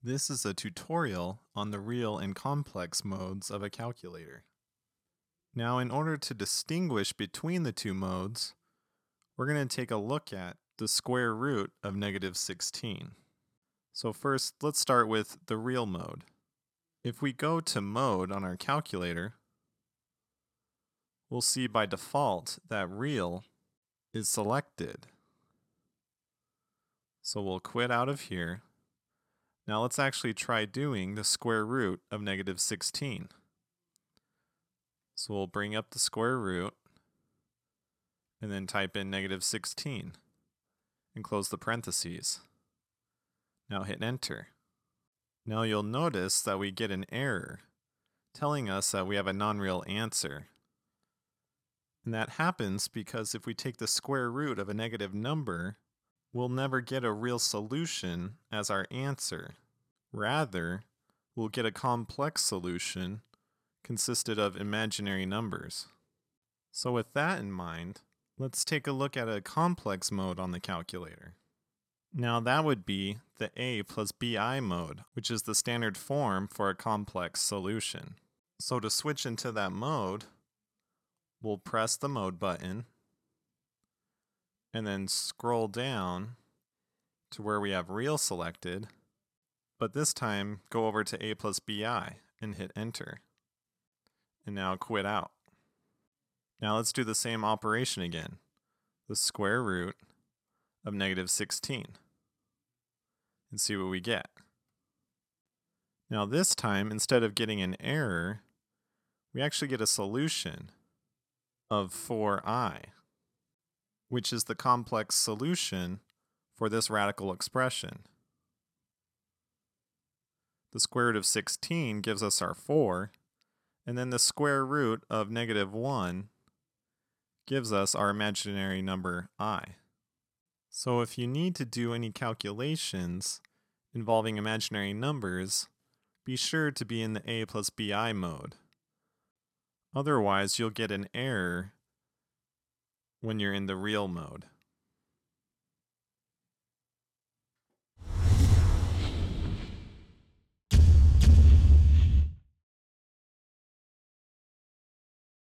This is a tutorial on the real and complex modes of a calculator. Now, in order to distinguish between the two modes, we're going to take a look at the square root of negative 16. So first, let's start with the real mode. If we go to mode on our calculator, we'll see by default that real is selected. So we'll quit out of here. Now let's actually try doing the square root of negative 16. So we'll bring up the square root and then type in negative 16 and close the parentheses. Now hit enter. Now you'll notice that we get an error telling us that we have a non-real answer. And that happens because if we take the square root of a negative number, we'll never get a real solution as our answer. Rather, we'll get a complex solution consisted of imaginary numbers. So with that in mind, let's take a look at a complex mode on the calculator. Now that would be the a plus bi mode, which is the standard form for a complex solution. So to switch into that mode, we'll press the mode button and then scroll down to where we have real selected, but this time go over to a plus bi and hit enter. And now quit out. Now let's do the same operation again. The square root of negative 16 and see what we get. Now this time, instead of getting an error, we actually get a solution of 4i, which is the complex solution for this radical expression. The square root of 16 gives us our 4, and then the square root of negative 1 gives us our imaginary number I. So if you need to do any calculations involving imaginary numbers, be sure to be in the a plus bi mode. Otherwise, you'll get an error when you're in the real mode.